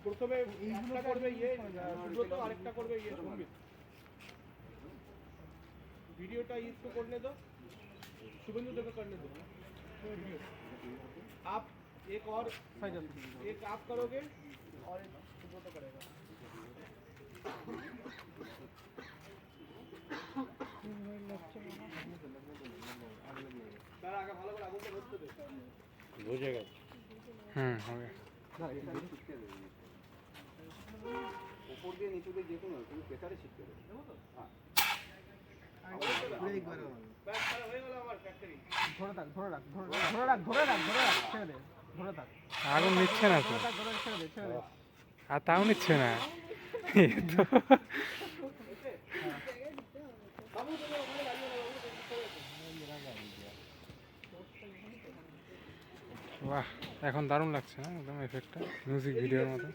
প্রথমে এইগুলো করবে সুব্রত, আরেকটা করবে সঙ্গীত। ভিডিওটা इसको करने दो, शुभेंदु देखो करने दो वीडियो। आप एक और एक आप करोगे और एक सुब्रत करेगा। তার আগে ভালো করে আগুনটা ধরতে দে, বুঝে গেছে। হবে না এটা শিখতে দেবে, উপর দিয়ে নিচে দিয়ে যে কোনো তুমি প্রেসারে শিখতে দেবে, দেবো তো? হ্যাঁ ব্যাস তাহলে হয়ে গেল আমার ফ্যাক্টরি। ধরে থাক ধরে রাখ ধরে রাখ ধরে রাখ ধরে রাখ ধরে রাখ ছেড়ে দে ধরে থাক। আগুন নিচ্ছে না তো, ধরে থাক ধরে ছেড়ে দে ছেড়ে দে। আর তাও নিচ্ছে না তো। বাবু তুমি ওখানে দাঁড়িয়ে না, বাবু বাহ, এখন দারুণ লাগছে না একদম এফেক্টটা, মিউজিক ভিডিওর মতো।